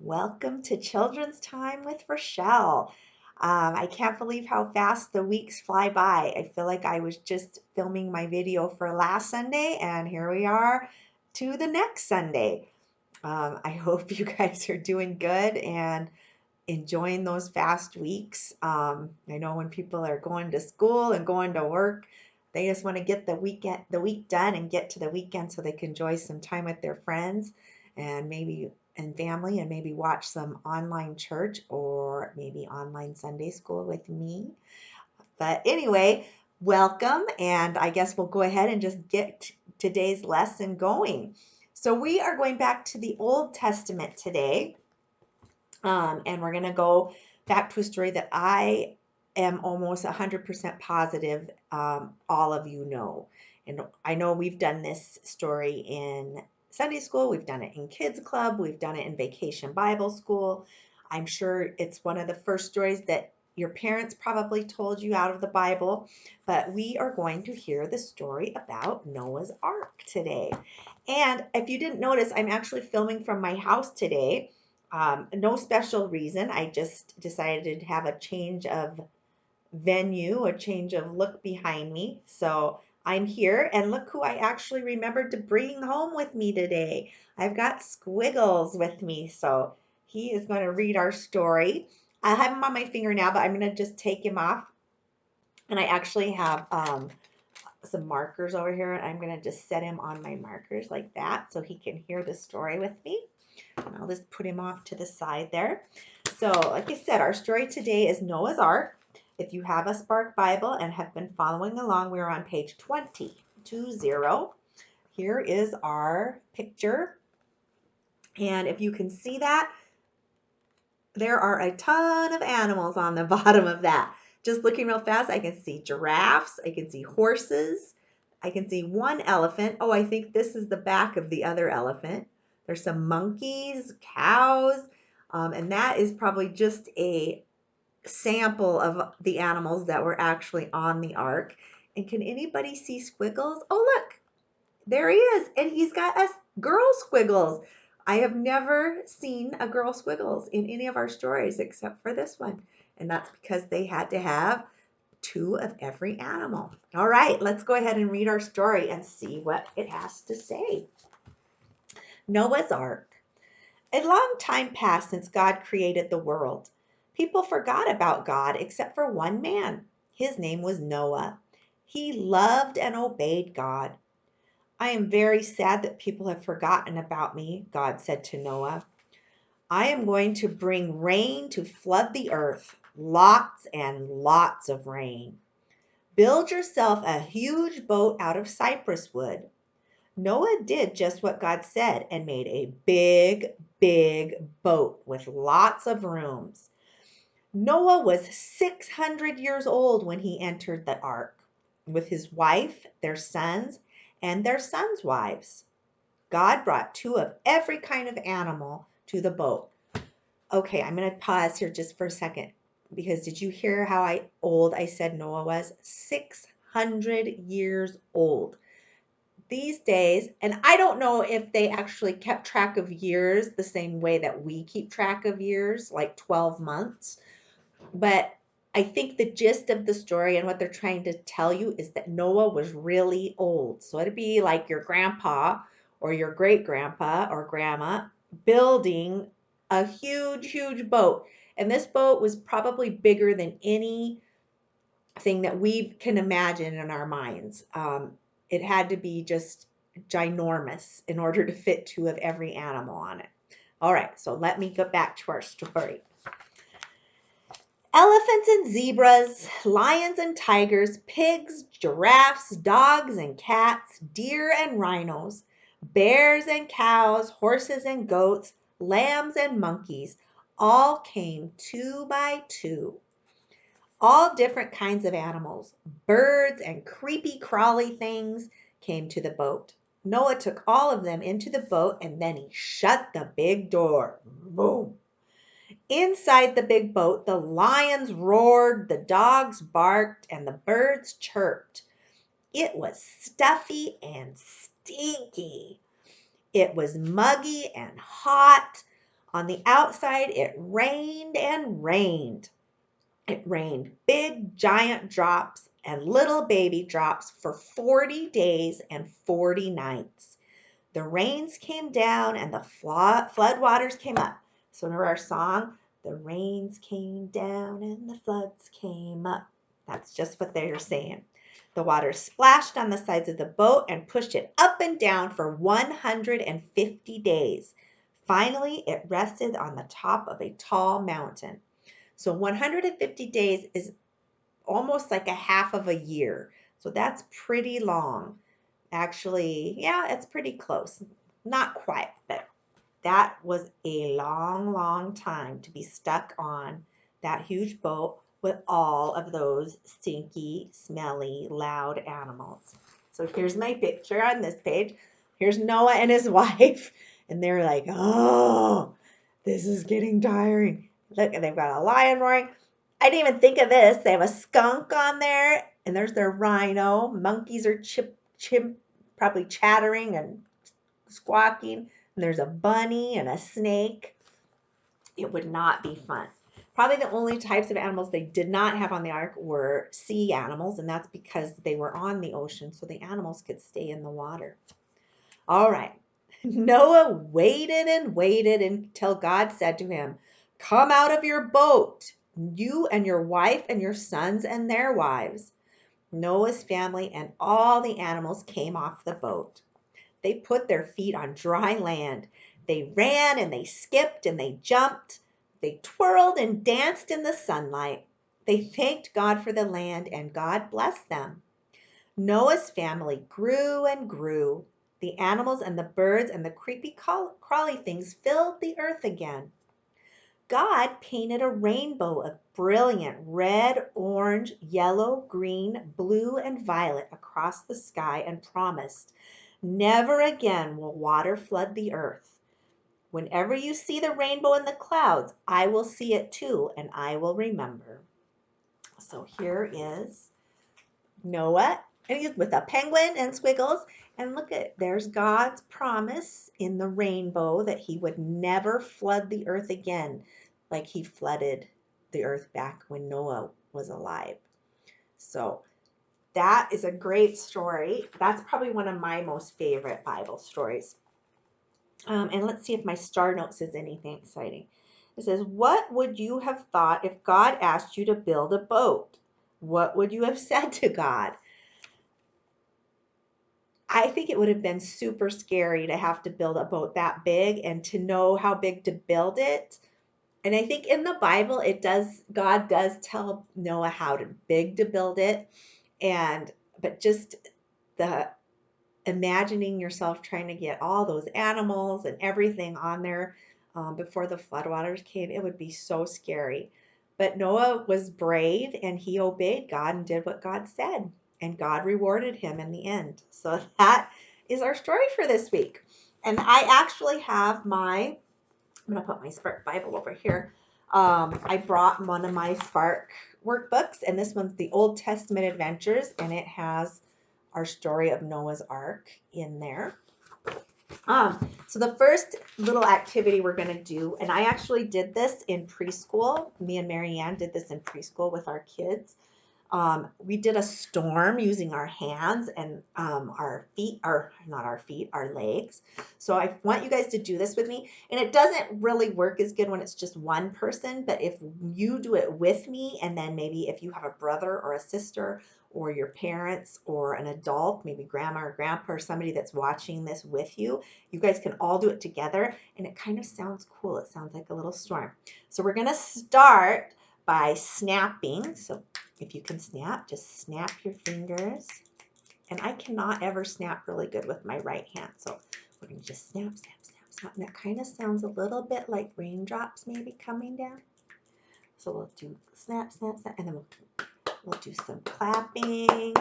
Welcome to Children's Time with Rochelle. I can't believe how fast the weeks fly by. I feel like I was just filming my video for last Sunday, and here we are to the next Sunday. I hope you guys are doing good and enjoying those fast weeks. I know when people are going to school and going to work, they just want to get the week done and get to the weekend so they can enjoy some time with their friends and maybe and family and maybe watch some online church or maybe online Sunday school with me. But anyway, welcome, and I guess we'll go ahead and just get today's lesson going. So we are going back to the Old Testament today. And we're going to go back to a story that I am almost 100% positive all of you know. And I know we've done this story in Sunday school, we've done it in Kids Club, we've done it in Vacation Bible School. I'm sure it's one of the first stories that your parents probably told you out of the Bible, but we are going to hear the story about Noah's Ark today. And if you didn't notice, I'm actually filming from my house today. No special reason. I just decided to have a change of venue, a change of look behind me. So I'm here, and look who I actually remembered to bring home with me today. I've got Squiggles with me, so he is going to read our story. I have him on my finger now, but I'm going to just take him off. And I actually have some markers over here, and I'm going to just set him on my markers like that so he can hear the story with me. And I'll just put him off to the side there. So, like I said, our story today is Noah's Ark. If you have a Spark Bible and have been following along, we're on page 20. Here is our picture. And if you can see that, there are a ton of animals on the bottom of that. Just looking real fast, I can see giraffes, I can see horses, I can see one elephant. Oh, I think this is the back of the other elephant. There's some monkeys, cows, and that is probably just a sample of the animals that were actually on the ark. And can anybody see Squiggles? Oh, look, there he is, and he's got a girl Squiggles. I have never seen a girl Squiggles in any of our stories except for this one, and that's because they had to have two of every animal. All right, let's go ahead and read our story and see what it has to say. Noah's Ark. A long time passed since God created the world. People forgot about God except for one man. His name was Noah. He loved and obeyed God. I am very sad that people have forgotten about me, God said to Noah. I am going to bring rain to flood the earth, lots and lots of rain. Build yourself a huge boat out of cypress wood. Noah did just what God said and made a big, big boat with lots of rooms. Noah was 600 years old when he entered the ark with his wife, their sons, and their sons' wives. God brought two of every kind of animal to the boat. Okay, I'm going to pause here just for a second because did you hear how old I said Noah was? 600 years old. These days, and I don't know if they actually kept track of years the same way that we keep track of years, like 12 months, but I think the gist of the story and what they're trying to tell you is that Noah was really old. So it'd be like your grandpa or your great grandpa or grandma building a huge, huge boat. And this boat was probably bigger than anything that we can imagine in our minds. It had to be just ginormous in order to fit two of every animal on it. All right, so let me go back to our story. Elephants and zebras, lions and tigers, pigs, giraffes, dogs and cats, deer and rhinos, bears and cows, horses and goats, lambs and monkeys, all came two by two. All different kinds of animals, birds and creepy crawly things came to the boat. Noah took all of them into the boat and then he shut the big door. Boom. Inside the big boat, the lions roared, the dogs barked, and the birds chirped. It was stuffy and stinky. It was muggy and hot. On the outside, it rained and rained. It rained big, giant drops and little baby drops for 40 days and 40 nights. The rains came down and the flood waters came up. So remember our song, the rains came down and the floods came up. That's just what they're saying. The water splashed on the sides of the boat and pushed it up and down for 150 days. Finally, it rested on the top of a tall mountain. So 150 days is almost like a half of a year. So that's pretty long. Actually, yeah, it's pretty close. Not quite, but that was a long, long time to be stuck on that huge boat with all of those stinky, smelly, loud animals. So here's my picture on this page. Here's Noah and his wife, and they're like, oh, this is getting tiring. Look, and they've got a lion roaring. I didn't even think of this. They have a skunk on there, and there's their rhino. Monkeys are probably chattering and squawking. And there's a bunny and a snake. It would not be fun. Probably the only types of animals they did not have on the ark were sea animals, and that's because they were on the ocean, so the animals could stay in the water. All right. Noah waited and waited until God said to him, come out of your boat, you and your wife and your sons and their wives. Noah's family and all the animals came off the boat. They put their feet on dry land. They ran and they skipped and they jumped. They twirled and danced in the sunlight. They thanked God for the land and God blessed them. Noah's family grew and grew. The animals and the birds and the creepy crawly things filled the earth again. God painted a rainbow of brilliant red, orange, yellow, green, blue, and violet across the sky and promised, never again will water flood the earth. Whenever you see the rainbow in the clouds, I will see it too, and I will remember. So here is Noah, and he's with a penguin and squiggles. And look at, there's God's promise in the rainbow that he would never flood the earth again like he flooded the earth back when Noah was alive. So that is a great story. That's probably one of my most favorite Bible stories. And let's see if my star note says anything exciting. It says, what would you have thought if God asked you to build a boat? What would you have said to God? I think it would have been super scary to have to build a boat that big and to know how big to build it. And I think in the Bible, God does tell Noah how big to build it. But just the imagining yourself trying to get all those animals and everything on there before the floodwaters came, it would be so scary. But Noah was brave and he obeyed God and did what God said. And God rewarded him in the end. So that is our story for this week. And I actually have I'm going to put my Spark Bible over here. I brought one of my Spark workbooks, and this one's the Old Testament Adventures, and it has our story of Noah's Ark in there. So the first little activity we're going to do, and I actually did this in preschool. Me and Marianne did this in preschool with our kids. We did a storm using our hands and our legs. So I want you guys to do this with me. And it doesn't really work as good when it's just one person, but if you do it with me, and then maybe if you have a brother or a sister or your parents or an adult, maybe grandma or grandpa or somebody that's watching this with you, you guys can all do it together. And it kind of sounds cool. It sounds like a little storm. So we're going to start by snapping. So if you can snap, just snap your fingers. And I cannot ever snap really good with my right hand. So we're going to just snap, snap, snap, snap. And that kind of sounds a little bit like raindrops maybe coming down. So we'll do snap, snap, snap. And then we'll do some clapping.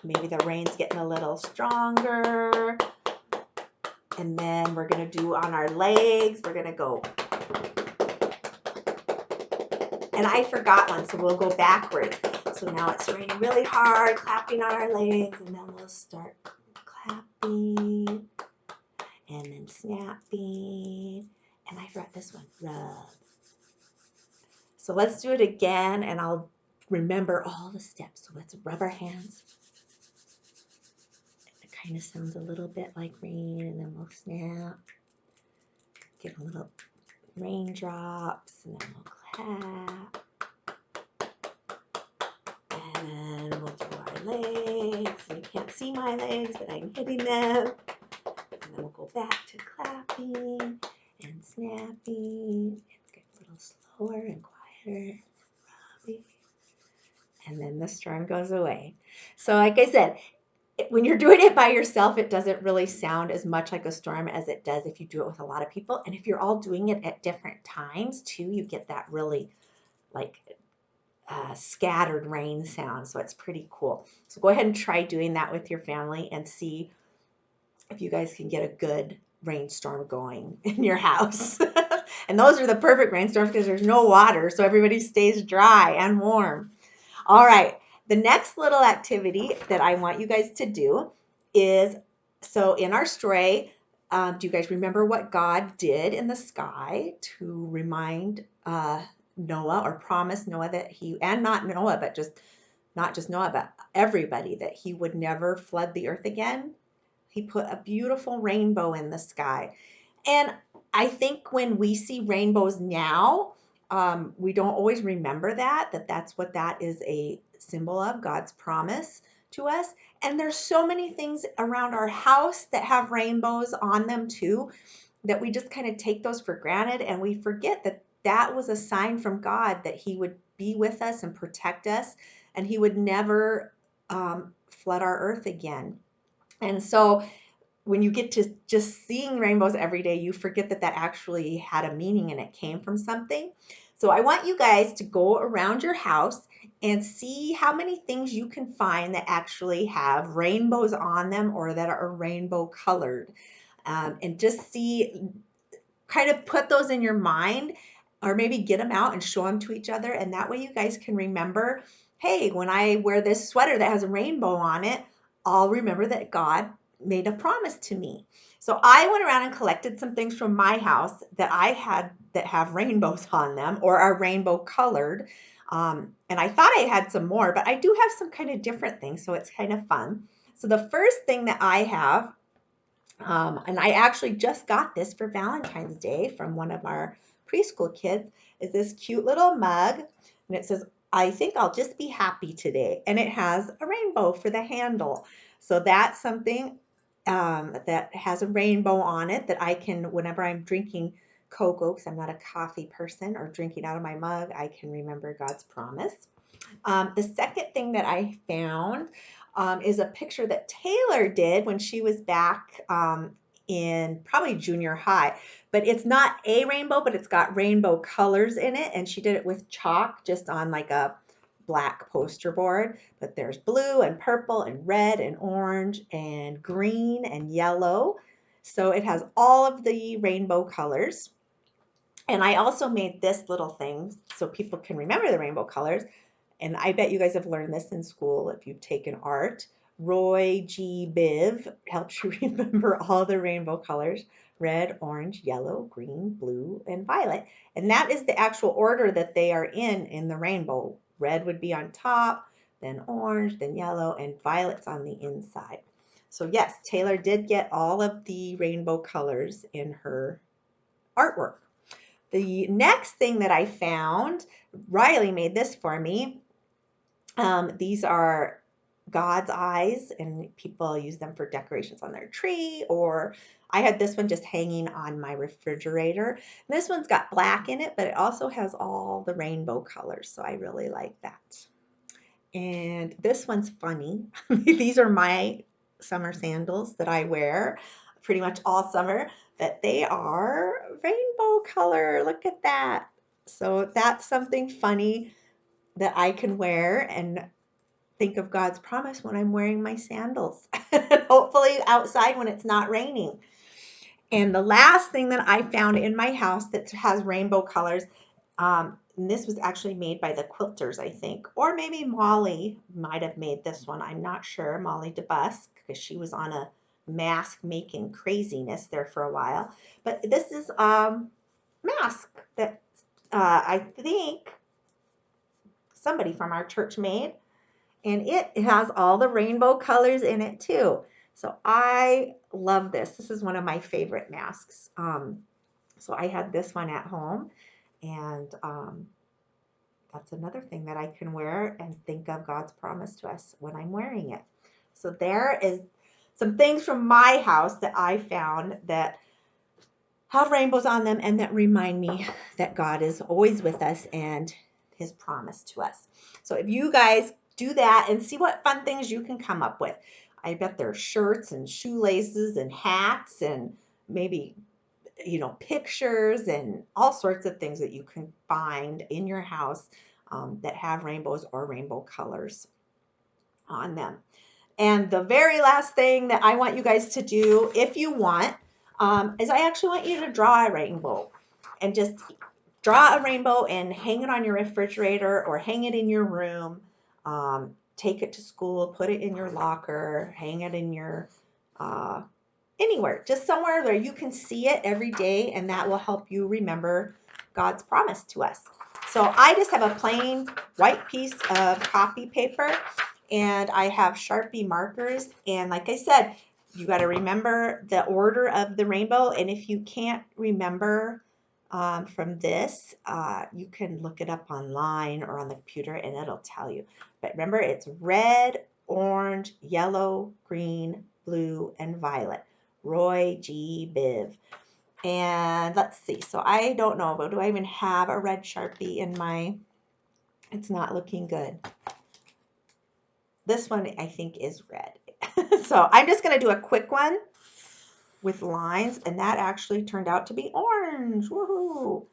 Maybe the rain's getting a little stronger. And then we're going to do on our legs. We're going to go. And I forgot one, so we'll go backwards. So now it's raining really hard, clapping on our legs, and then we'll start clapping, and then snapping. And I this one. Rub. So let's do it again, and I'll remember all the steps. So let's rub our hands. It kind of sounds a little bit like rain, and then we'll snap. Get a little raindrops, and then we'll clap. And then we'll do our legs. You can't see my legs, but I'm hitting them. And then we'll go back to clapping and snapping. It's get a little slower and quieter. Rubbing. And then the storm goes away. So like I said, when you're doing it by yourself, it doesn't really sound as much like a storm as it does if you do it with a lot of people. And if you're all doing it at different times too, you get that really like scattered rain sound. So it's pretty cool. So go ahead and try doing that with your family and see if you guys can get a good rainstorm going in your house. And those are the perfect rainstorms because there's no water, so everybody stays dry and warm. All right, the next little activity that I want you guys to do is, so in our story, do you guys remember what God did in the sky to remind Noah, or promise Noah that he, and not Noah, but not just Noah, but everybody, that he would never flood the earth again? He put a beautiful rainbow in the sky. And I think when we see rainbows now, we don't always remember that's what that is a symbol of, God's promise to us. And there's so many things around our house that have rainbows on them too, that we just kind of take those for granted, and we forget that that was a sign from God that he would be with us and protect us, and he would never flood our earth again. And so when you get to just seeing rainbows every day, you forget that that actually had a meaning and it came from something. So I want you guys to go around your house and see how many things you can find that actually have rainbows on them or that are rainbow colored. And just see, kind of put those in your mind, or maybe get them out and show them to each other. And that way you guys can remember, hey, when I wear this sweater that has a rainbow on it, I'll remember that God made a promise to me. So I went around and collected some things from my house that I had that have rainbows on them or are rainbow colored. And I thought I had some more, but I do have some kind of different things, so it's kind of fun. So the first thing that I have, and I actually just got this for Valentine's Day from one of our preschool kids, is this cute little mug. And it says, I think I'll just be happy today. And it has a rainbow for the handle. So that's something that has a rainbow on it that I can, whenever I'm drinking cocoa, because I'm not a coffee person, or drinking out of my mug, I can remember God's promise. The second thing that I found is a picture that Taylor did when she was back in probably junior high. But it's not a rainbow, but it's got rainbow colors in it. And she did it with chalk just on like a black poster board. But there's blue and purple and red and orange and green and yellow. So it has all of the rainbow colors. And I also made this little thing so people can remember the rainbow colors. And I bet you guys have learned this in school if you've taken art. Roy G. Biv helps you remember all the rainbow colors: red, orange, yellow, green, blue, and violet. And that is the actual order that they are in the rainbow. Red would be on top, then orange, then yellow, and violet's on the inside. So yes, Taylor did get all of the rainbow colors in her artwork. The next thing that I found, Riley made this for me. These are God's eyes, and people use them for decorations on their tree, or I had this one just hanging on my refrigerator. This one's got black in it, but it also has all the rainbow colors, so I really like that. And this one's funny. These are my summer sandals that I wear pretty much all summer, but they are rainbow color. Look at that. So that's something funny that I can wear and think of God's promise when I'm wearing my sandals. Hopefully outside when it's not raining. And the last thing that I found in my house that has rainbow colors, and this was actually made by the quilters, I think, or maybe Molly might have made this one. I'm not sure. Molly DeBusk, because she was on a mask making craziness there for a while. But this is mask that I think somebody from our church made, and it has all the rainbow colors in it too. So I love this. This is one of my favorite masks. So I had this one at home, and that's another thing that I can wear and think of God's promise to us when I'm wearing it. So there is some things from my house that I found that have rainbows on them and that remind me that God is always with us and his promise to us. So if you guys do that and see what fun things you can come up with. I bet there's shirts and shoelaces and hats and maybe, pictures and all sorts of things that you can find in your house that have rainbows or rainbow colors on them. And the very last thing that I want you guys to do, if you want, is I actually want you to draw a rainbow and just draw a rainbow and hang it on your refrigerator or hang it in your room. Take it to school, put it in your locker, hang it in your anywhere, just somewhere where you can see it every day, and that will help you remember God's promise to us. So I just have a plain white piece of copy paper, and I have Sharpie markers, and like I said, you got to remember the order of the rainbow, and if you can't remember from this, you can look it up online or on the computer, and it'll tell you. But remember, it's red, orange, yellow, green, blue, and violet. Roy G. Biv. And let's see. So I don't know, but do I even have a red Sharpie in my... It's not looking good. This one I think is red. So I'm just going to do a quick one with lines, and that actually turned out to be orange. Woohoo!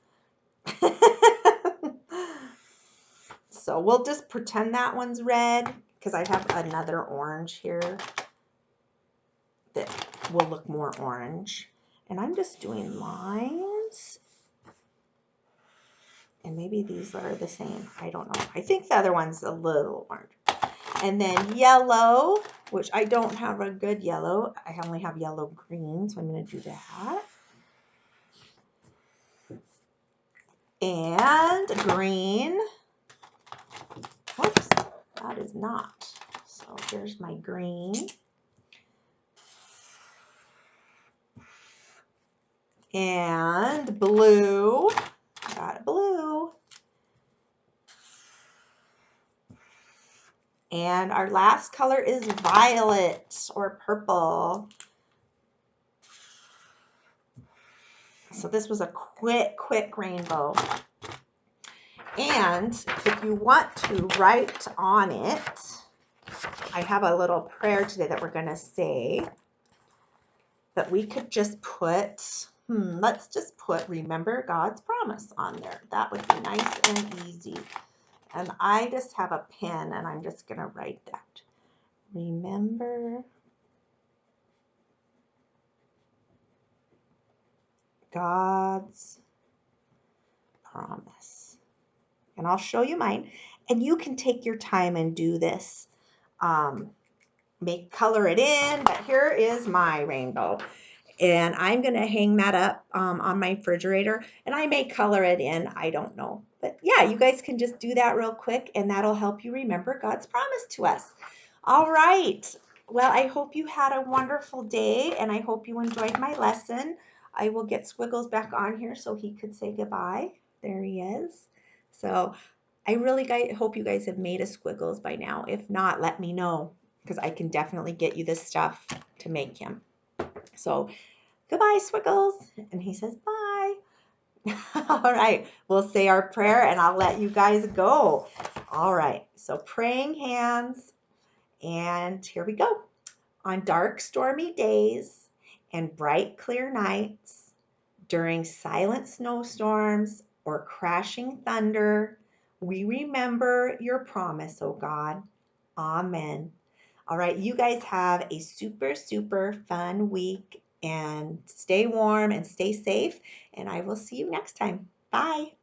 So we'll just pretend that one's red because I have another orange here that will look more orange. And I'm just doing lines. And maybe these are the same. I don't know. I think the other one's a little orange. And then yellow, which I don't have a good yellow. I only have yellow green, so I'm going to do that. And green. Whoops, that is not. So here's my green. And blue. Got blue. And our last color is violet or purple. So this was a quick rainbow. And if you want to write on it, I have a little prayer today that we're going to say that we could just put, let's just put remember God's promise on there. That would be nice and easy. And I just have a pen and I'm just going to write that. Remember God's promise. And I'll show you mine. And you can take your time and do this. Color it in. But here is my rainbow. And I'm going to hang that up on my refrigerator. And I may color it in. I don't know. But yeah, you guys can just do that real quick. And that'll help you remember God's promise to us. All right. Well, I hope you had a wonderful day. And I hope you enjoyed my lesson. I will get Squiggles back on here so he could say goodbye. There he is. So I really hope you guys have made a Squiggles by now. If not, let me know because I can definitely get you the stuff to make him. So goodbye, Squiggles. And he says bye. All right. We'll say our prayer and I'll let you guys go. All right. So praying hands. And here we go. On dark, stormy days and bright, clear nights, during silent snowstorms or crashing thunder, we remember your promise, oh God. Amen. All right, you guys have a super, super fun week and stay warm and stay safe. And I will see you next time. Bye.